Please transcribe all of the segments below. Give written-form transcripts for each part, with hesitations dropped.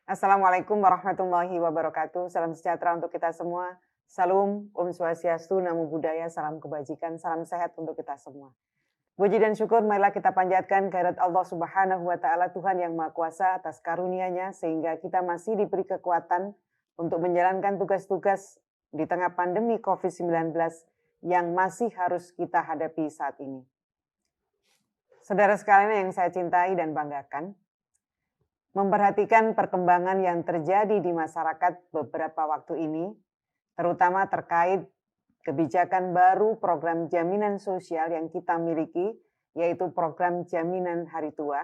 Assalamualaikum warahmatullahi wabarakatuh. Salam sejahtera untuk kita semua. Salam, Om Swastiastu, Namo Buddhaya, salam kebajikan, salam sehat untuk kita semua. Puji dan syukur marilah kita panjatkan kehadirat Allah Subhanahu wa taala, Tuhan yang Maha Kuasa, atas karunia-Nya sehingga kita masih diberi kekuatan untuk menjalankan tugas-tugas di tengah pandemi COVID-19 yang masih harus kita hadapi saat ini. Saudara sekalian yang saya cintai dan banggakan, memperhatikan perkembangan yang terjadi di masyarakat beberapa waktu ini, terutama terkait kebijakan baru program jaminan sosial yang kita miliki, yaitu program jaminan hari tua.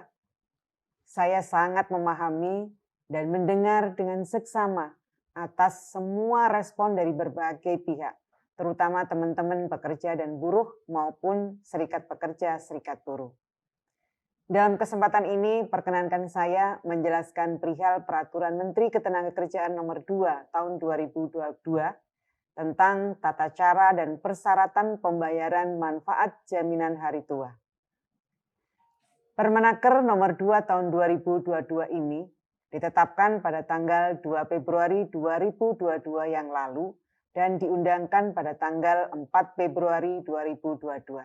Saya sangat memahami dan mendengar dengan seksama atas semua respon dari berbagai pihak, terutama teman-teman pekerja dan buruh maupun serikat pekerja, serikat buruh. Dalam kesempatan ini, perkenankan saya menjelaskan perihal Peraturan Menteri Ketenagakerjaan Nomor 2 Tahun 2022 tentang tata cara dan persyaratan pembayaran manfaat jaminan hari tua. Permenaker Nomor 2 Tahun 2022 ini ditetapkan pada tanggal 2 Februari 2022 yang lalu dan diundangkan pada tanggal 4 Februari 2022.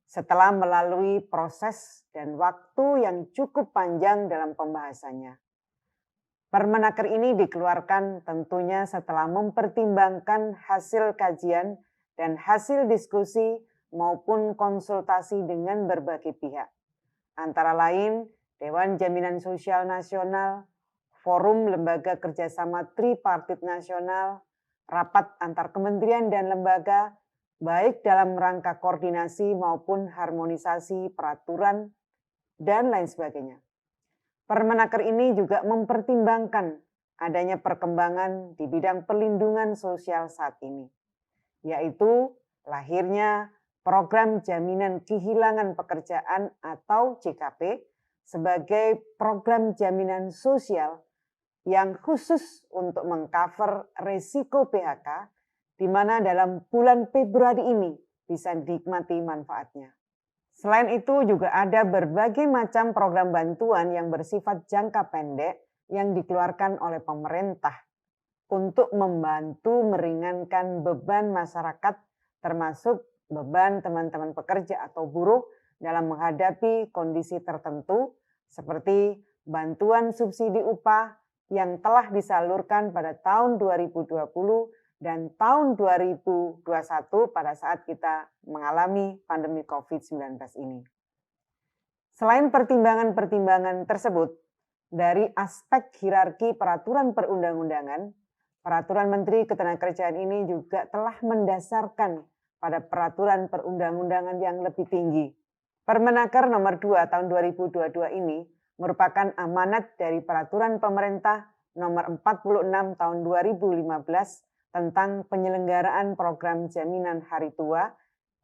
Setelah melalui proses dan waktu yang cukup panjang dalam pembahasannya. Permenaker ini dikeluarkan tentunya setelah mempertimbangkan hasil kajian dan hasil diskusi maupun konsultasi dengan berbagai pihak. Antara lain Dewan Jaminan Sosial Nasional, Forum Lembaga Kerjasama Tripartit Nasional, rapat antar kementerian dan lembaga, baik dalam rangka koordinasi maupun harmonisasi peraturan, dan lain sebagainya. Permenaker ini juga mempertimbangkan adanya perkembangan di bidang perlindungan sosial saat ini, yaitu lahirnya Program Jaminan Kehilangan Pekerjaan atau JKP sebagai program jaminan sosial yang khusus untuk mengcover risiko PHK, di mana dalam bulan Februari ini bisa dinikmati manfaatnya. Selain itu juga ada berbagai macam program bantuan yang bersifat jangka pendek yang dikeluarkan oleh pemerintah untuk membantu meringankan beban masyarakat, termasuk beban teman-teman pekerja atau buruh dalam menghadapi kondisi tertentu seperti bantuan subsidi upah yang telah disalurkan pada tahun 2020 dan tahun 2021 pada saat kita mengalami pandemi COVID-19 ini. Selain pertimbangan-pertimbangan tersebut, dari aspek hierarki peraturan perundang-undangan, Peraturan Menteri Ketenagakerjaan ini juga telah mendasarkan pada peraturan perundang-undangan yang lebih tinggi. Permenaker Nomor 2 Tahun 2022 ini merupakan amanat dari Peraturan Pemerintah Nomor 46 Tahun 2015 tentang penyelenggaraan program jaminan hari tua,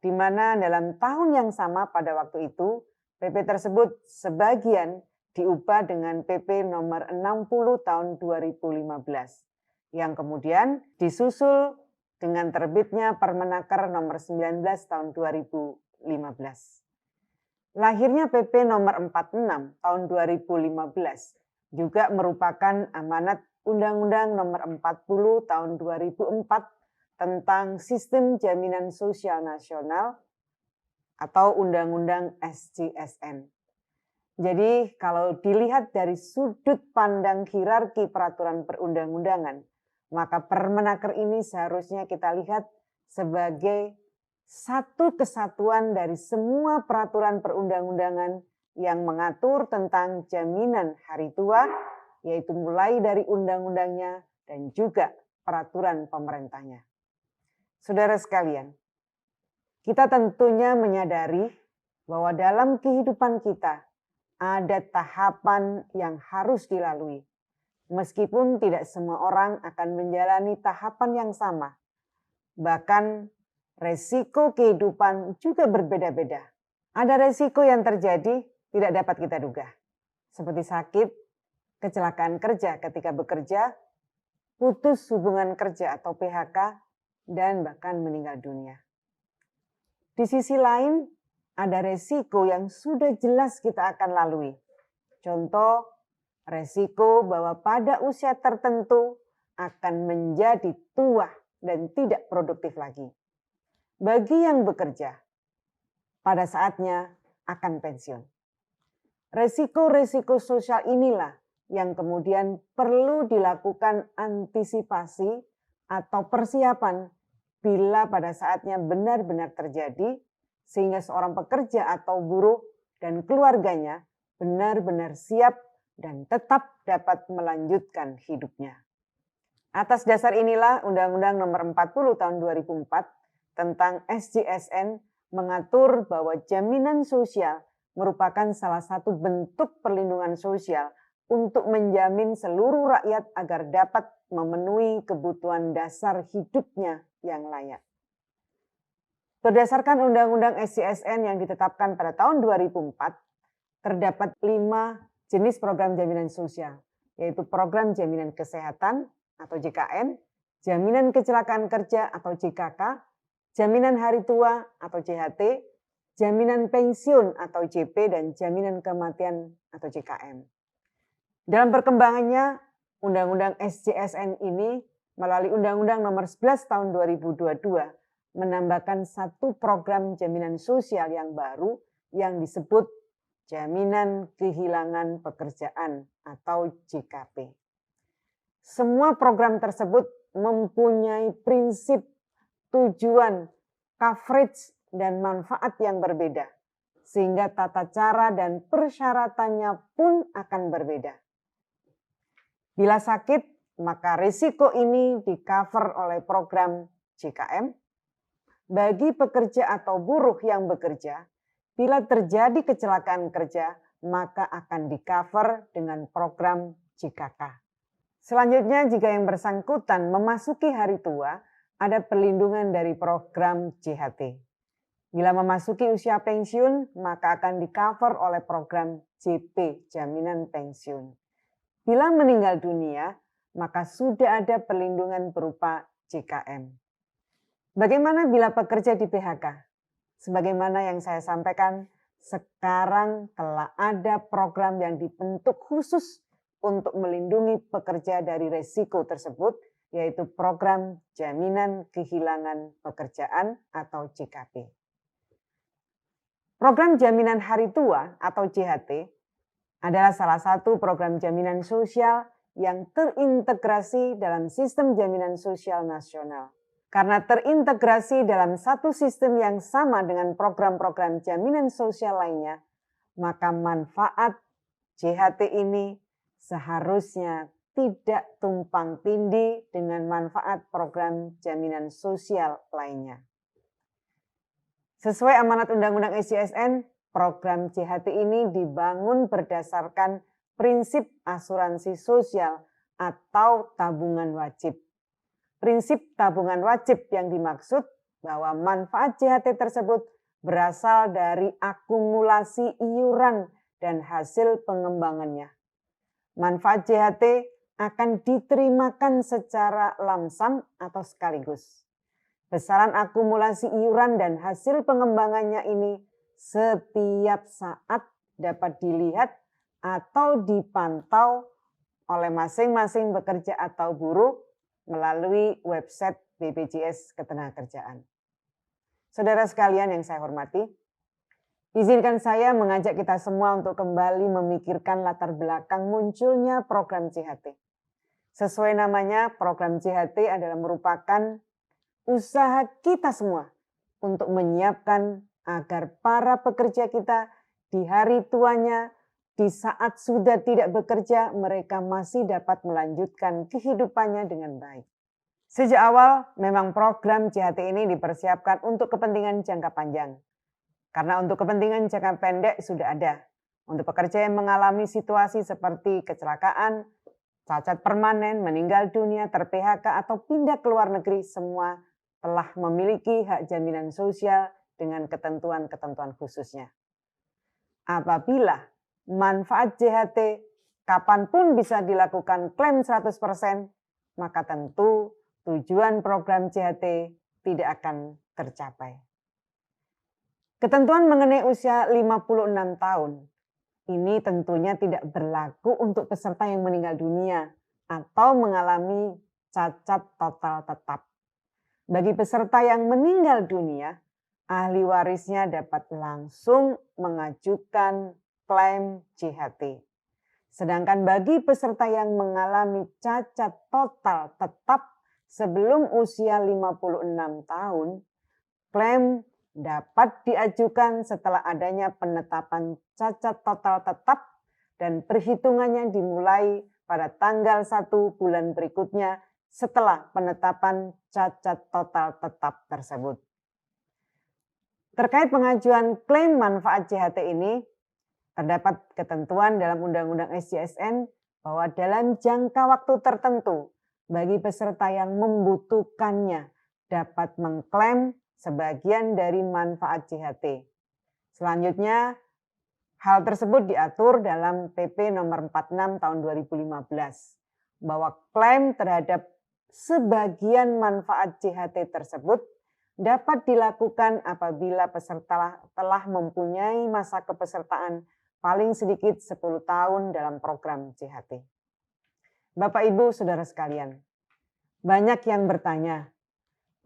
di mana dalam tahun yang sama pada waktu itu, PP tersebut sebagian diubah dengan PP nomor 60 tahun 2015, yang kemudian disusul dengan terbitnya Permenaker nomor 19 tahun 2015. Lahirnya PP nomor 46 tahun 2015 juga merupakan amanat Undang-Undang Nomor 40 Tahun 2004 tentang Sistem Jaminan Sosial Nasional atau Undang-Undang SJSN. Jadi kalau dilihat dari sudut pandang hierarki peraturan perundang-undangan, maka Permenaker ini seharusnya kita lihat sebagai satu kesatuan dari semua peraturan perundang-undangan yang mengatur tentang jaminan hari tua, yaitu mulai dari undang-undangnya dan juga peraturan pemerintahnya. Saudara sekalian, kita tentunya menyadari bahwa dalam kehidupan kita ada tahapan yang harus dilalui. Meskipun tidak semua orang akan menjalani tahapan yang sama. Bahkan resiko kehidupan juga berbeda-beda. Ada resiko yang terjadi tidak dapat kita duga. Seperti sakit, kecelakaan kerja ketika bekerja, putus hubungan kerja atau PHK, dan bahkan meninggal dunia. Di sisi lain, ada resiko yang sudah jelas kita akan lalui. Contoh, resiko bahwa pada usia tertentu akan menjadi tua dan tidak produktif lagi. Bagi yang bekerja, pada saatnya akan pensiun. Resiko-resiko sosial inilah yang kemudian perlu dilakukan antisipasi atau persiapan bila pada saatnya benar-benar terjadi, sehingga seorang pekerja atau buruh dan keluarganya benar-benar siap dan tetap dapat melanjutkan hidupnya. Atas dasar inilah Undang-Undang Nomor 40 Tahun 2004 tentang SJSN mengatur bahwa jaminan sosial merupakan salah satu bentuk perlindungan sosial untuk menjamin seluruh rakyat agar dapat memenuhi kebutuhan dasar hidupnya yang layak. Berdasarkan Undang-Undang SJSN yang ditetapkan pada tahun 2004, terdapat 5 jenis program jaminan sosial, yaitu program jaminan kesehatan atau JKN, jaminan kecelakaan kerja atau JKK, jaminan hari tua atau JHT, jaminan pensiun atau JP, dan jaminan kematian atau JKM. Dalam perkembangannya, Undang-Undang SJSN ini melalui Undang-Undang Nomor 11 Tahun 2022 menambahkan satu program jaminan sosial yang baru yang disebut Jaminan Kehilangan Pekerjaan atau JKP. Semua program tersebut mempunyai prinsip, tujuan, coverage, dan manfaat yang berbeda, sehingga tata cara dan persyaratannya pun akan berbeda. Bila sakit, maka risiko ini di-cover oleh program JKM. Bagi pekerja atau buruh yang bekerja, bila terjadi kecelakaan kerja, maka akan di-cover dengan program JKK. Selanjutnya, jika yang bersangkutan memasuki hari tua, ada perlindungan dari program JHT. Bila memasuki usia pensiun, maka akan di-cover oleh program JP, Jaminan Pensiun. Bila meninggal dunia, maka sudah ada perlindungan berupa JKM. Bagaimana bila pekerja di PHK? Sebagaimana yang saya sampaikan, sekarang telah ada program yang dibentuk khusus untuk melindungi pekerja dari resiko tersebut, yaitu program Jaminan Kehilangan Pekerjaan atau JKP. Program Jaminan Hari Tua atau JHT adalah salah satu program jaminan sosial yang terintegrasi dalam sistem jaminan sosial nasional. Karena terintegrasi dalam satu sistem yang sama dengan program-program jaminan sosial lainnya, maka manfaat JHT ini seharusnya tidak tumpang tindih dengan manfaat program jaminan sosial lainnya. Sesuai amanat Undang-Undang SJSN, program JHT ini dibangun berdasarkan prinsip asuransi sosial atau tabungan wajib. Prinsip tabungan wajib yang dimaksud bahwa manfaat JHT tersebut berasal dari akumulasi iuran dan hasil pengembangannya. Manfaat JHT akan diterimakan secara lamsam atau sekaligus. Besaran akumulasi iuran dan hasil pengembangannya ini setiap saat dapat dilihat atau dipantau oleh masing-masing pekerja atau buruh melalui website BPJS Ketenagakerjaan. Saudara sekalian yang saya hormati, izinkan saya mengajak kita semua untuk kembali memikirkan latar belakang munculnya program JHT. Sesuai namanya, program JHT adalah merupakan usaha kita semua untuk menyiapkan agar para pekerja kita di hari tuanya, di saat sudah tidak bekerja, mereka masih dapat melanjutkan kehidupannya dengan baik. Sejak awal, memang program JHT ini dipersiapkan untuk kepentingan jangka panjang. Karena untuk kepentingan jangka pendek sudah ada. Untuk pekerja yang mengalami situasi seperti kecelakaan, cacat permanen, meninggal dunia, ter-PHK, atau pindah ke luar negeri, semua telah memiliki hak jaminan sosial dengan ketentuan-ketentuan khususnya. Apabila manfaat JHT kapanpun bisa dilakukan klaim 100%, maka tentu tujuan program JHT tidak akan tercapai. Ketentuan mengenai usia 56 tahun Ini tentunya tidak berlaku untuk peserta yang meninggal dunia atau mengalami cacat total tetap. Bagi peserta yang meninggal dunia, ahli warisnya dapat langsung mengajukan klaim JHT. Sedangkan bagi peserta yang mengalami cacat total tetap sebelum usia 56 tahun, klaim dapat diajukan setelah adanya penetapan cacat total tetap dan perhitungannya dimulai pada tanggal 1 bulan berikutnya setelah penetapan cacat total tetap tersebut. Terkait pengajuan klaim manfaat JHT ini, terdapat ketentuan dalam Undang-Undang SJSN bahwa dalam jangka waktu tertentu bagi peserta yang membutuhkannya dapat mengklaim sebagian dari manfaat JHT. Selanjutnya, hal tersebut diatur dalam PP nomor 46 tahun 2015 bahwa klaim terhadap sebagian manfaat JHT tersebut dapat dilakukan apabila peserta telah mempunyai masa kepesertaan paling sedikit 10 tahun dalam program JHT. Bapak, Ibu, Saudara sekalian, banyak yang bertanya,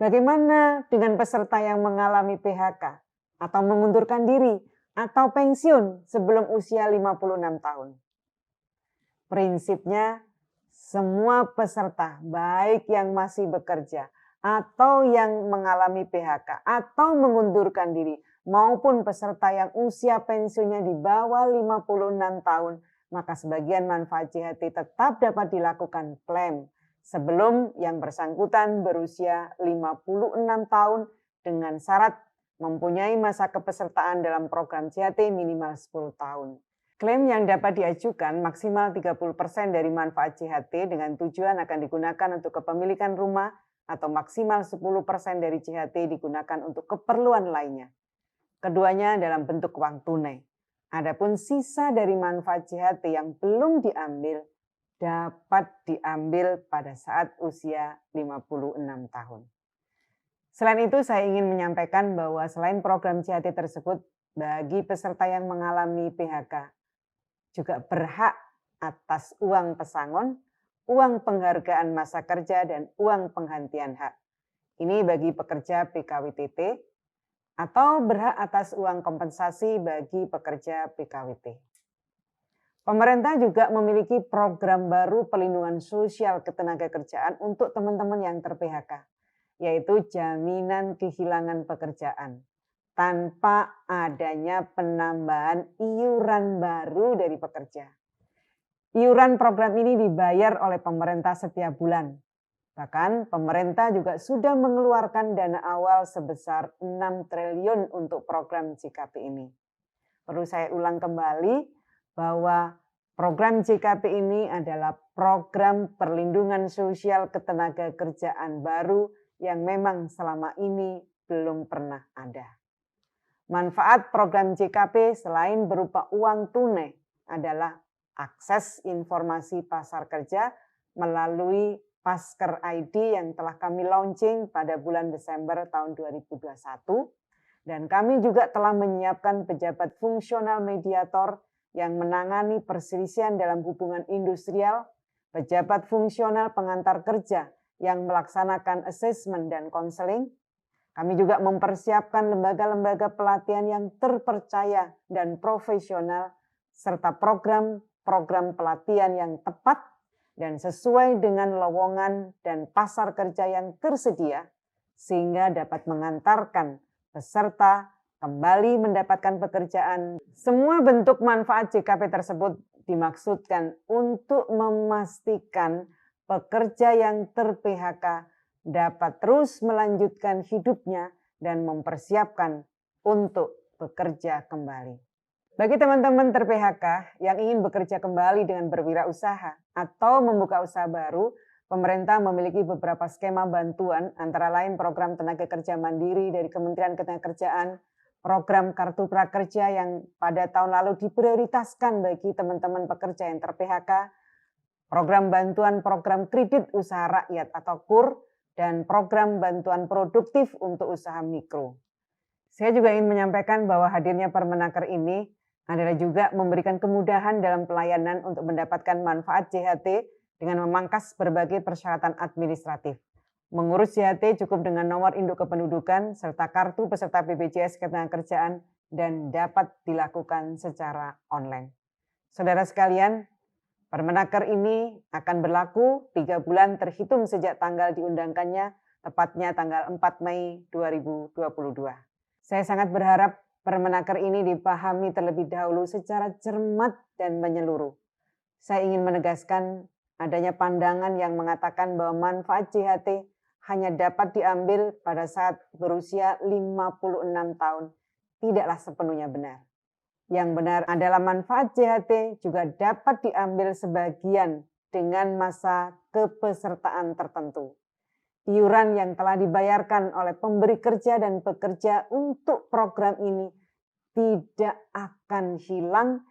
bagaimana dengan peserta yang mengalami PHK atau mengundurkan diri atau pensiun sebelum usia 56 tahun? Prinsipnya, semua peserta, baik yang masih bekerja atau yang mengalami PHK atau mengundurkan diri, maupun peserta yang usia pensiunnya di bawah 56 tahun, maka sebagian manfaat JHT tetap dapat dilakukan klaim sebelum yang bersangkutan berusia 56 tahun dengan syarat mempunyai masa kepesertaan dalam program JHT minimal 10 tahun. Klaim yang dapat diajukan maksimal 30% dari manfaat JHT dengan tujuan akan digunakan untuk kepemilikan rumah atau maksimal 10% dari JHT digunakan untuk keperluan lainnya. Keduanya dalam bentuk uang tunai. Adapun sisa dari manfaat JHT yang belum diambil dapat diambil pada saat usia 56 tahun. Selain itu, saya ingin menyampaikan bahwa selain program JHT tersebut, bagi peserta yang mengalami PHK juga berhak atas uang pesangon, uang penghargaan masa kerja, dan uang penghentian hak. Ini bagi pekerja PKWTT, atau berhak atas uang kompensasi bagi pekerja PKWT. Pemerintah juga memiliki program baru pelindungan sosial ketenagakerjaan untuk teman-teman yang ter-PHK, yaitu jaminan kehilangan pekerjaan, tanpa adanya penambahan iuran baru dari pekerja. Iuran program ini dibayar oleh pemerintah setiap bulan. Bahkan pemerintah juga sudah mengeluarkan dana awal sebesar 6 triliun untuk program JKP ini. Perlu saya ulang kembali bahwa program JKP ini adalah program perlindungan sosial ketenagakerjaan baru yang memang selama ini belum pernah ada. Manfaat program JKP selain berupa uang tunai adalah akses informasi pasar kerja melalui Pasker ID yang telah kami launching pada bulan Desember tahun 2021. Dan kami juga telah menyiapkan pejabat fungsional mediator yang menangani perselisihan dalam hubungan industrial, pejabat fungsional pengantar kerja yang melaksanakan asesmen dan konseling. Kami juga mempersiapkan lembaga-lembaga pelatihan yang terpercaya dan profesional, serta program-program pelatihan yang tepat dan sesuai dengan lowongan dan pasar kerja yang tersedia, sehingga dapat mengantarkan peserta kembali mendapatkan pekerjaan. Semua bentuk manfaat JKP tersebut dimaksudkan untuk memastikan pekerja yang ter-PHK dapat terus melanjutkan hidupnya dan mempersiapkan untuk bekerja kembali. Bagi teman-teman ter-PHK yang ingin bekerja kembali dengan berwirausaha atau membuka usaha baru, pemerintah memiliki beberapa skema bantuan, antara lain program tenaga kerja mandiri dari Kementerian Ketenagakerjaan, program kartu prakerja yang pada tahun lalu diprioritaskan bagi teman-teman pekerja yang ter-PHK, program bantuan program kredit usaha rakyat atau KUR, dan program bantuan produktif untuk usaha mikro. Saya juga ingin menyampaikan bahwa hadirnya Permenaker ini adalah juga memberikan kemudahan dalam pelayanan untuk mendapatkan manfaat JHT dengan memangkas berbagai persyaratan administratif. Mengurus JHT cukup dengan nomor induk kependudukan serta kartu peserta BPJS Ketenagakerjaan dan dapat dilakukan secara online. Saudara sekalian, Permenaker ini akan berlaku 3 bulan terhitung sejak tanggal diundangkannya, tepatnya tanggal 4 Mei 2022. Saya sangat berharap Permenaker ini dipahami terlebih dahulu secara cermat dan menyeluruh. Saya ingin menegaskan adanya pandangan yang mengatakan bahwa manfaat JHT hanya dapat diambil pada saat berusia 56 tahun. Tidaklah sepenuhnya benar. Yang benar adalah manfaat JHT juga dapat diambil sebagian dengan masa kepesertaan tertentu. Iuran yang telah dibayarkan oleh pemberi kerja dan pekerja untuk program ini tidak akan hilang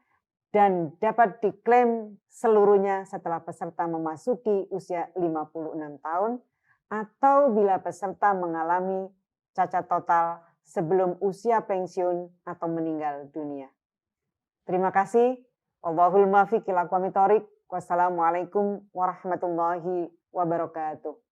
dan dapat diklaim seluruhnya setelah peserta memasuki usia 56 tahun atau bila peserta mengalami cacat total sebelum usia pensiun atau meninggal dunia. Terima kasih. Wallahul muwaffiq ila aqwamit thoriq. Wassalamualaikum warahmatullahi wabarakatuh.